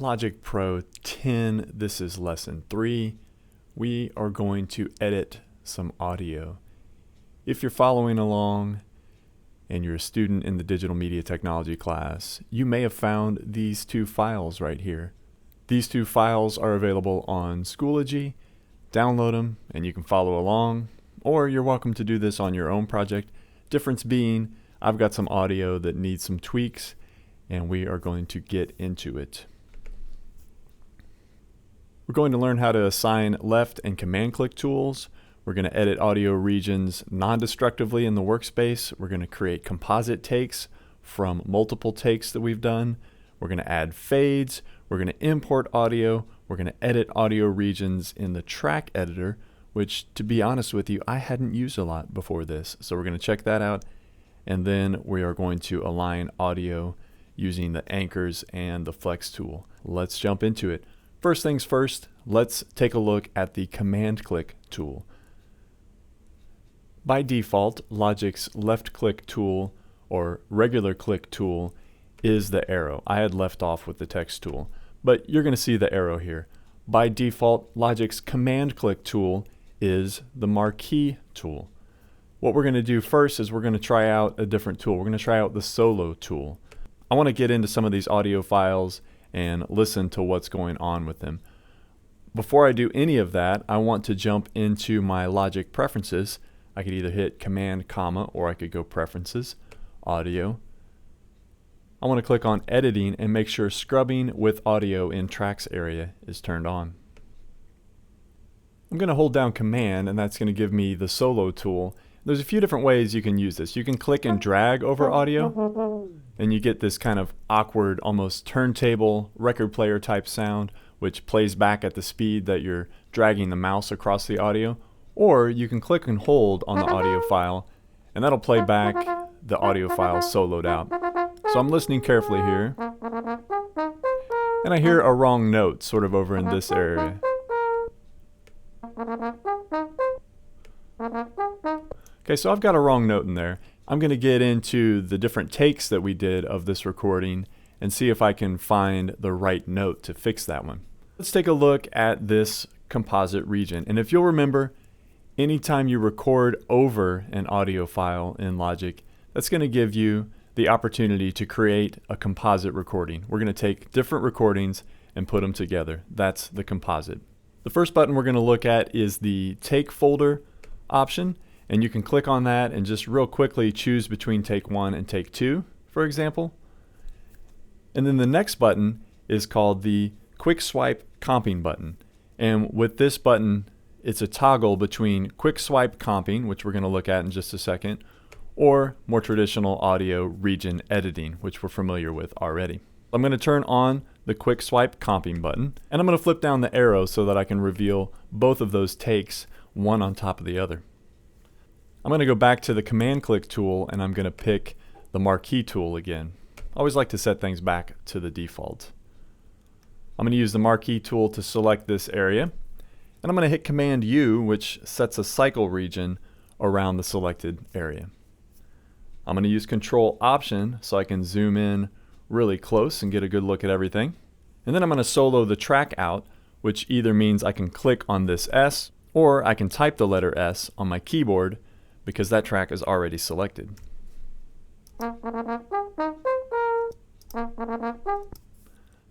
Logic Pro 10, this is lesson 3. We are going to edit some audio. If you're following along and you're a student in the digital media technology class, you may have found these two files right here. These two files are available on Schoology. Download them and you can follow along, or you're welcome to do this on your own project. Difference being, I've got some audio that needs some tweaks and we are going to get into it. We're going to learn how to assign left and command click tools. We're going to edit audio regions non-destructively in the workspace. We're going to create composite takes from multiple takes that we've done. We're going to add fades. We're going to import audio. We're going to edit audio regions in the track editor, which, to be honest with you, I hadn't used a lot before this. So we're going to check that out. And then we are going to align audio using the anchors and the flex tool. Let's jump into it. First things first, let's take a look at the command click tool. By default, Logic's left click tool or regular click tool is the arrow. I had left off with the text tool, but you're going to see the arrow here. By default, Logic's command click tool is the Marquee tool. What we're going to do first is we're going to try out a different tool. We're going to try out the solo tool. I want to get into some of these audio files and listen to what's going on with them. Before I do any of that, I want to jump into my Logic preferences. I could either hit Command, comma, or I could go Preferences, Audio. I want to click on Editing and make sure Scrubbing with Audio in Tracks area is turned on. I'm going to hold down Command, and that's going to give me the solo tool. There's a few different ways you can use this. You can click and drag over audio, and you get this kind of awkward, almost turntable record player type sound, which plays back at the speed that you're dragging the mouse across the audio. Or you can click and hold on the audio file, and that'll play back the audio file soloed out. So I'm listening carefully here, and I hear a wrong note sort of over in this area. Okay, so I've got a wrong note in there. I'm going to get into the different takes that we did of this recording and see if I can find the right note to fix that one. Let's take a look at this composite region. And if you'll remember, anytime you record over an audio file in Logic, that's going to give you the opportunity to create a composite recording. We're going to take different recordings and put them together. That's the composite. The first button we're going to look at is the Take Folder option. And you can click on that and just real quickly choose between take 1 and take 2, for example. And then the next button is called the Quick Swipe Comping button. And with this button, it's a toggle between quick swipe comping, which we're going to look at in just a second, or more traditional audio region editing, which we're familiar with already. I'm going to turn on the Quick Swipe Comping button, and I'm going to flip down the arrow so that I can reveal both of those takes, one on top of the other. I'm going to go back to the command click tool and I'm going to pick the Marquee tool again. I always like to set things back to the default. I'm going to use the Marquee tool to select this area, and I'm going to hit Command U, which sets a cycle region around the selected area. I'm going to use Control Option so I can zoom in really close and get a good look at everything. And then I'm going to solo the track out, which either means I can click on this S or I can type the letter S on my keyboard because that track is already selected.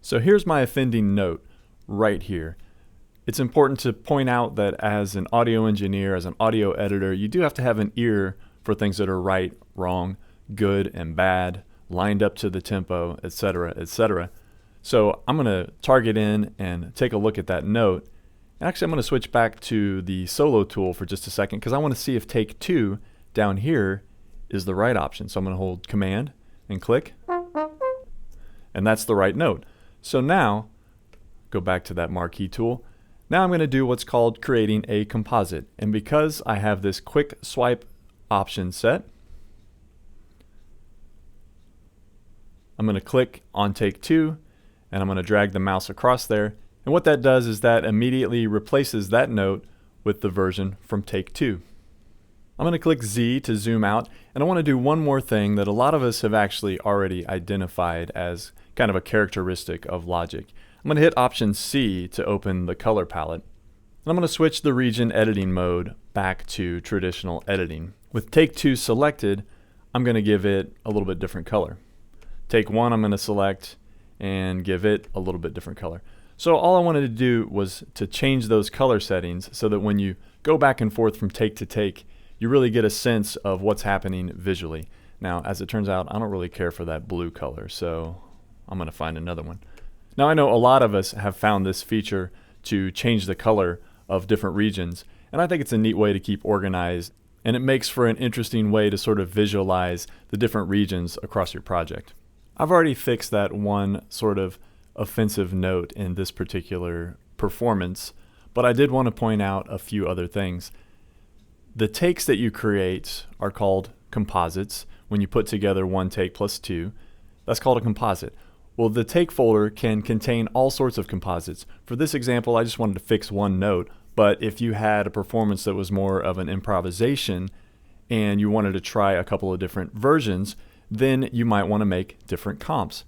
So here's my offending note right here. It's important to point out that as an audio engineer, as an audio editor, you do have to have an ear for things that are right, wrong, good and bad, lined up to the tempo, etc., etc. So I'm going to target in and take a look at that note. Actually, I'm going to switch back to the solo tool for just a second because I want to see if take 2 down here is the right option. So I'm going to hold Command and click, and that's the right note. So now, go back to that Marquee tool. Now I'm going to do what's called creating a composite. And because I have this quick swipe option set, I'm going to click on take 2, and I'm going to drag the mouse across there. And what that does is that immediately replaces that note with the version from take 2. I'm going to click Z to zoom out, and I want to do one more thing that a lot of us have actually already identified as kind of a characteristic of Logic. I'm going to hit Option C to open the color palette. And I'm going to switch the region editing mode back to traditional editing. With Take 2 selected, I'm going to give it a little bit different color. Take 1 I'm going to select and give it a little bit different color. So all I wanted to do was to change those color settings so that when you go back and forth from take to take, you really get a sense of what's happening visually. Now, as it turns out, I don't really care for that blue color, so I'm going to find another one. Now, I know a lot of us have found this feature to change the color of different regions, and I think it's a neat way to keep organized, and it makes for an interesting way to sort of visualize the different regions across your project. I've already fixed that one sort of offensive note in this particular performance, but I did want to point out a few other things. The takes that you create are called composites. When you put together one take plus two, that's called a composite. Well, the take folder can contain all sorts of composites. For this example, I just wanted to fix one note, but if you had a performance that was more of an improvisation and you wanted to try a couple of different versions, then you might want to make different comps.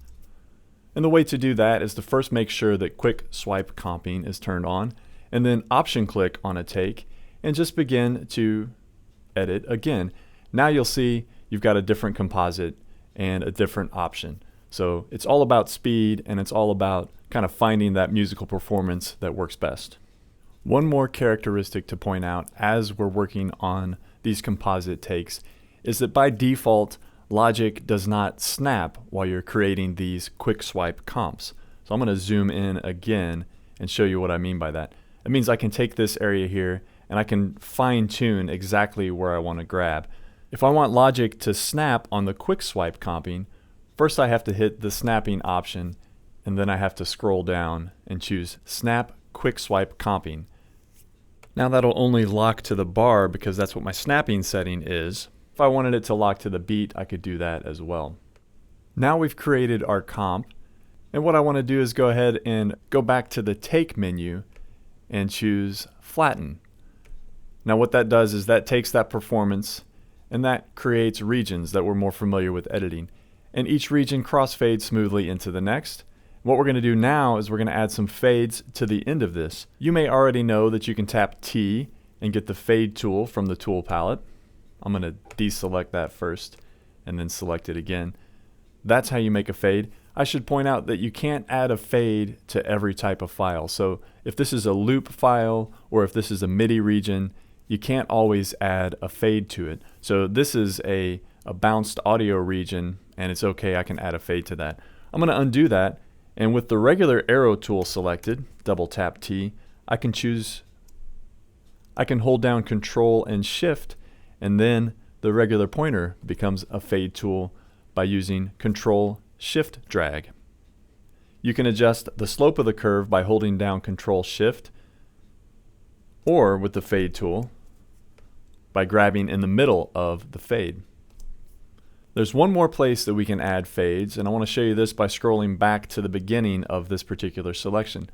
And the way to do that is to first make sure that quick swipe comping is turned on, and then option click on a take and just begin to edit again. Now you'll see you've got a different composite and a different option. So it's all about speed, and it's all about kind of finding that musical performance that works best. One more characteristic to point out as we're working on these composite takes is that by default, Logic does not snap while you're creating these quick swipe comps. So I'm going to zoom in again and show you what I mean by that. It means I can take this area here and I can fine tune exactly where I want to grab. If I want Logic to snap on the quick swipe comping, first I have to hit the snapping option, and then I have to scroll down and choose Snap Quick Swipe Comping. Now that'll only lock to the bar because that's what my snapping setting is. If I wanted it to lock to the beat, I could do that as well. Now we've created our comp, and what I want to do is go ahead and go back to the Take menu and choose Flatten. Now what that does is that takes that performance and that creates regions that we're more familiar with editing. And each region crossfades smoothly into the next. What we're going to do now is we're going to add some fades to the end of this. You may already know that you can tap T and get the fade tool from the tool palette. I'm going to deselect that first and then select it again. That's how you make a fade. I should point out that you can't add a fade to every type of file. So if this is a loop file or if this is a MIDI region, you can't always add a fade to it. So this is a bounced audio region, and it's okay, I can add a fade to that. I'm going to undo that, and with the regular arrow tool selected, double tap T, I can hold down Control and Shift, and then the regular pointer becomes a fade tool by using Control Shift drag. You can adjust the slope of the curve by holding down Control Shift, or with the fade tool by grabbing in the middle of the fade. There's one more place that we can add fades, and I want to show you this by scrolling back to the beginning of this particular selection.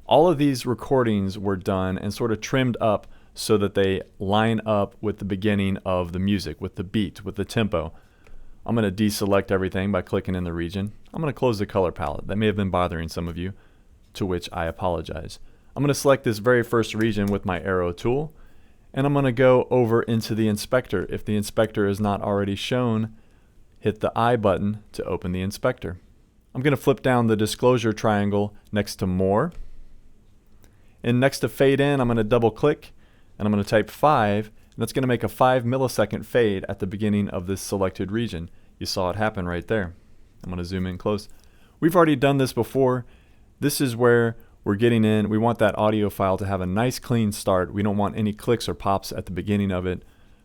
All of these recordings were done and sort of trimmed up so that they line up with the beginning of the music, with the beat, with the tempo. I'm going to deselect everything by clicking in the region. I'm going to close the color palette. That may have been bothering some of you, to which I apologize. I'm going to select this very first region with my arrow tool, and I'm going to go over into the inspector. If the inspector is not already shown, hit the I button to open the inspector. I'm going to flip down the disclosure triangle next to More. And next to Fade In, I'm going to double click and I'm going to type 5. And that's going to make a 5 millisecond fade at the beginning of this selected region. You saw it happen right there. I'm going to zoom in close. We've already done this before. This is where we're getting in. We want that audio file to have a nice clean start. We don't want any clicks or pops at the beginning of it.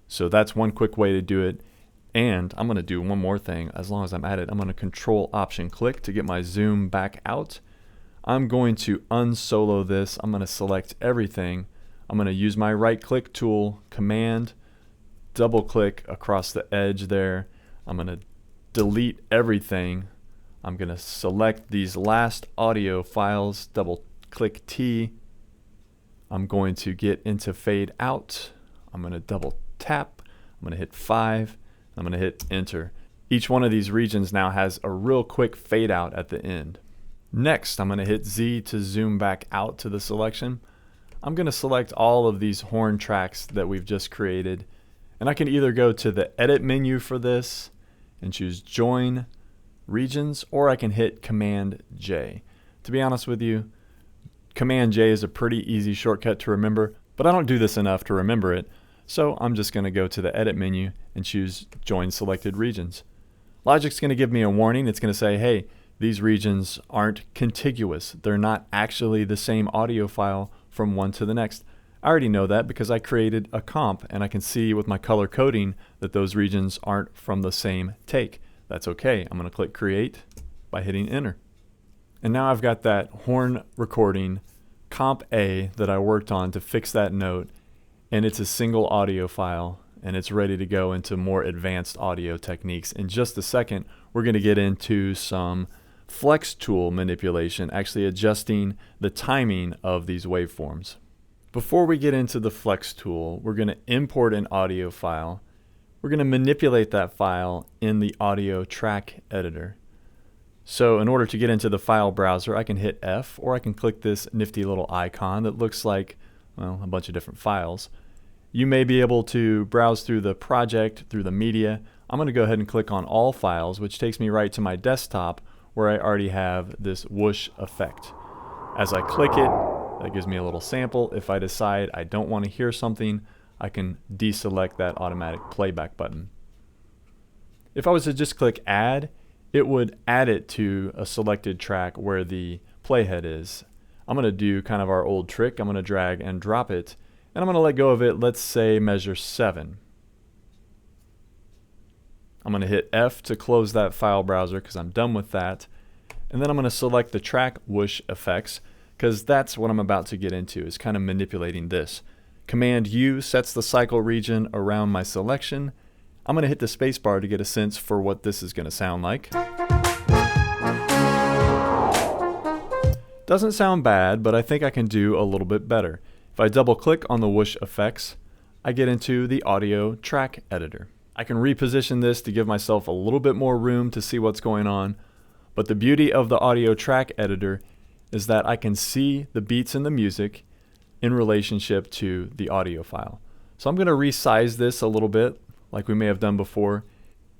So that's one quick way to do it. And I'm going to do one more thing as long as I'm at it. I'm going to Control Option click to get my zoom back out. I'm going to unsolo this. I'm going to select everything. I'm going to use my right click tool, Command, double click across the edge there. I'm going to delete everything. I'm going to select these last audio files, double click T. I'm going to get into fade out. I'm going to double tap. I'm going to hit 5. I'm going to hit Enter. Each one of these regions now has a real quick fade out at the end. Next, I'm going to hit Z to zoom back out to the selection. I'm going to select all of these horn tracks that we've just created, and I can either go to the edit menu for this and choose join regions, or I can hit Command J. To be honest with you, Command J is a pretty easy shortcut to remember, but I don't do this enough to remember it, so I'm just going to go to the edit menu and choose join selected regions. Logic's going to give me a warning. It's going to say, hey, these regions aren't contiguous. They're not actually the same audio file from one to the next. I already know that because I created a comp, and I can see with my color coding that those regions aren't from the same take. That's okay. I'm going to click create by hitting enter. And now I've got that horn recording comp A that I worked on to fix that note, and it's a single audio file, and it's ready to go into more advanced audio techniques. In just a second, we're going to get into some flex tool manipulation, actually adjusting the timing of these waveforms. Before we get into the flex tool, we're going to import an audio file. We're going to manipulate that file in the audio track editor. So in order to get into the file browser, I can hit F, or I can click this nifty little icon that looks like, well, a bunch of different files. You may be able to browse through the project, through the media. I'm going to go ahead and click on all files, which takes me right to my desktop where I already have this whoosh effect. As I click it, that gives me a little sample. If I decide I don't want to hear something, I can deselect that automatic playback button. If I was to just click add, it would add it to a selected track where the playhead is. I'm going to do kind of our old trick. I'm going to drag and drop it, and I'm going to let go of it, let's say measure 7. I'm going to hit F to close that file browser because I'm done with that. And then I'm going to select the track whoosh effects because that's what I'm about to get into, is kind of manipulating this. Command U sets the cycle region around my selection. I'm going to hit the spacebar to get a sense for what this is going to sound like. Doesn't sound bad, but I think I can do a little bit better. If I double click on the whoosh effects, I get into the audio track editor. I can reposition this to give myself a little bit more room to see what's going on, but the beauty of the audio track editor is that I can see the beats in the music in relationship to the audio file. So I'm going to resize this a little bit like we may have done before,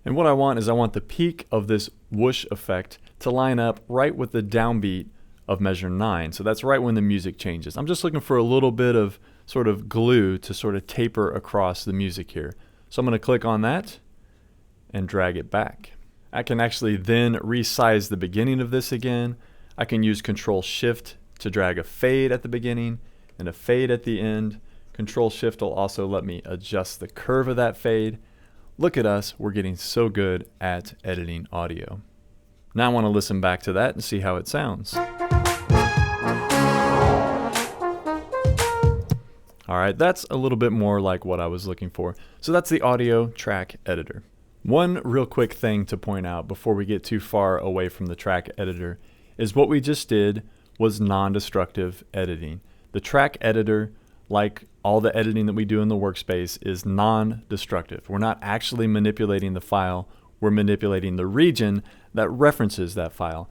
and what I want is I want the peak of this whoosh effect to line up right with the downbeat of measure 9. So that's right when the music changes. I'm just looking for a little bit of sort of glue to sort of taper across the music here. So I'm going to click on that and drag it back. I can actually then resize the beginning of this again. I can use Control Shift to drag a fade at the beginning and a fade at the end. Control Shift will also let me adjust the curve of that fade. Look at us, we're getting so good at editing audio. Now I want to listen back to that and see how it sounds. Alright, that's a little bit more like what I was looking for. So that's the audio track editor. One real quick thing to point out before we get too far away from the track editor is what we just did was non-destructive editing. The track editor, like all the editing that we do in the workspace, is non-destructive. We're not actually manipulating the file, we're manipulating the region that references that file.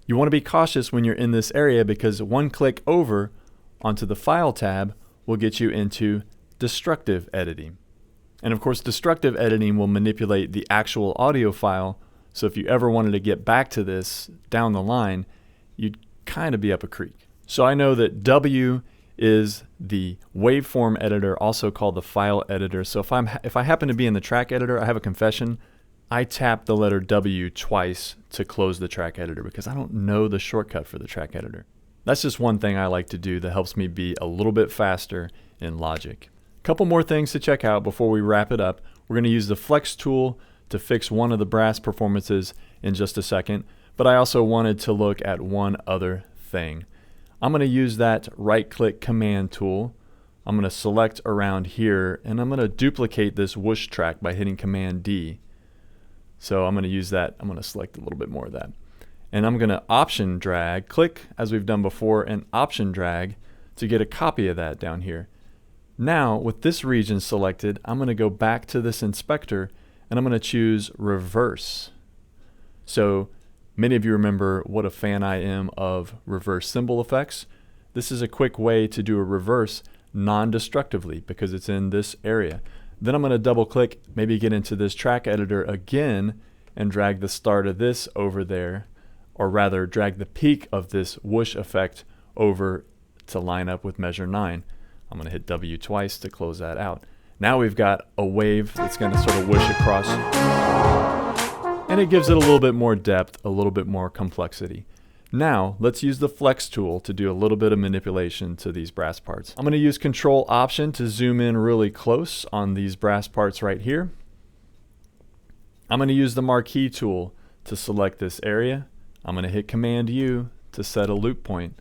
You want to be cautious when you're in this area because one click over onto the File tab will get you into destructive editing. And of course, destructive editing will manipulate the actual audio file, so if you ever wanted to get back to this down the line, you'd kind of be up a creek. So I know that W is the waveform editor, also called the file editor. So if I happen to be in the track editor, I have a confession. I tap the letter W twice to close the track editor because I don't know the shortcut for the track editor. That's just one thing I like to do that helps me be a little bit faster in Logic. Couple more things to check out before we wrap it up. We're going to use the Flex tool to fix one of the brass performances in just a second, but I also wanted to look at one other thing. I'm going to use that right-click command tool. I'm going to select around here, and I'm going to duplicate this whoosh track by hitting Command D. So I'm going to use that. I'm going to select a little bit more of that. And I'm going to option drag, click as we've done before, and option drag to get a copy of that down here. Now, with this region selected, I'm going to go back to this inspector and I'm going to choose reverse. So Many of you remember what a fan I am of reverse cymbal effects. This is a quick way to do a reverse non-destructively because it's in this area. Then I'm going to double click, maybe get into this track editor again and drag the start of this over there, or rather drag the peak of this whoosh effect over to line up with measure 9. I'm going to hit W twice to close that out. Now we've got a wave that's going to sort of whoosh across, and it gives it a little bit more depth, a little bit more complexity. Now let's use the flex tool to do a little bit of manipulation to these brass parts. I'm going to use Control Option to zoom in really close on these brass parts right here. I'm going to use the Marquee tool to select this area. I'm going to hit Command U to set a loop point.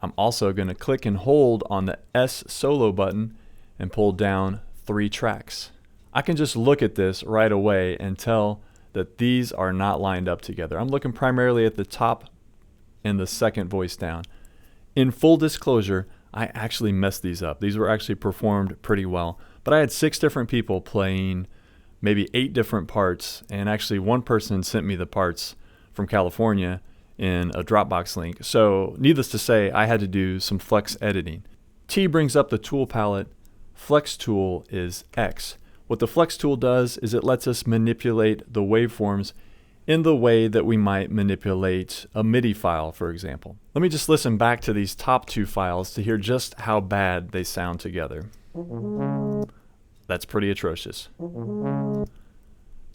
I'm also going to click and hold on the S solo button and pull down 3 tracks. I can just look at this right away and tell that these are not lined up together. I'm looking primarily at the top and the second voice down. In full disclosure, I actually messed these up. These were actually performed pretty well, but I had 6 different people playing maybe 8 different parts, and actually one person sent me the parts from California in a Dropbox link. So needless to say, I had to do some flex editing. T brings up the tool palette. Flex tool is X. What the flex tool does is it lets us manipulate the waveforms in the way that we might manipulate a MIDI file, for example. Let me just listen back to these top 2 files to hear just how bad they sound together. That's pretty atrocious. So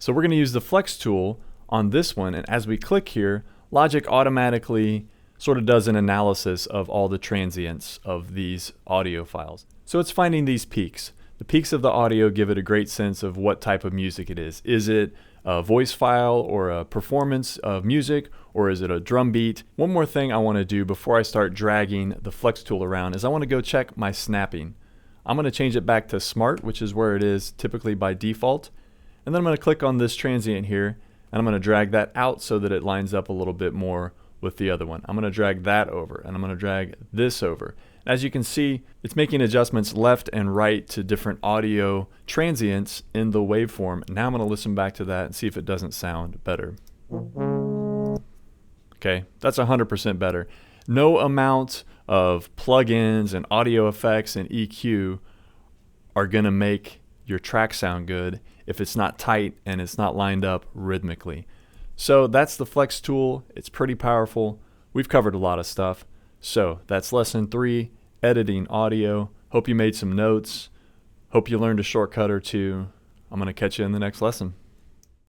we're going to use the flex tool on this one, and as we click here, Logic automatically sort of does an analysis of all the transients of these audio files. So it's finding these peaks. The peaks of the audio give it a great sense of what type of music it is. Is it a voice file or a performance of music, or is it a drum beat? One more thing I want to do before I start dragging the flex tool around is I want to go check my snapping. I'm going to change it back to smart, which is where it is typically by default. And then I'm going to click on this transient here, and I'm going to drag that out so that it lines up a little bit more with the other one. I'm going to drag that over, and I'm going to drag this over. As you can see, it's making adjustments left and right to different audio transients in the waveform. Now I'm going to listen back to that and see if it doesn't sound better. Okay, that's 100% better. No amount of plugins and audio effects and EQ are going to make your track sound good if it's not tight and it's not lined up rhythmically. So that's the flex tool. It's pretty powerful. We've covered a lot of stuff. So that's lesson 3, editing audio. Hope you made some notes. Hope you learned a shortcut or two. I'm going to catch you in the next lesson.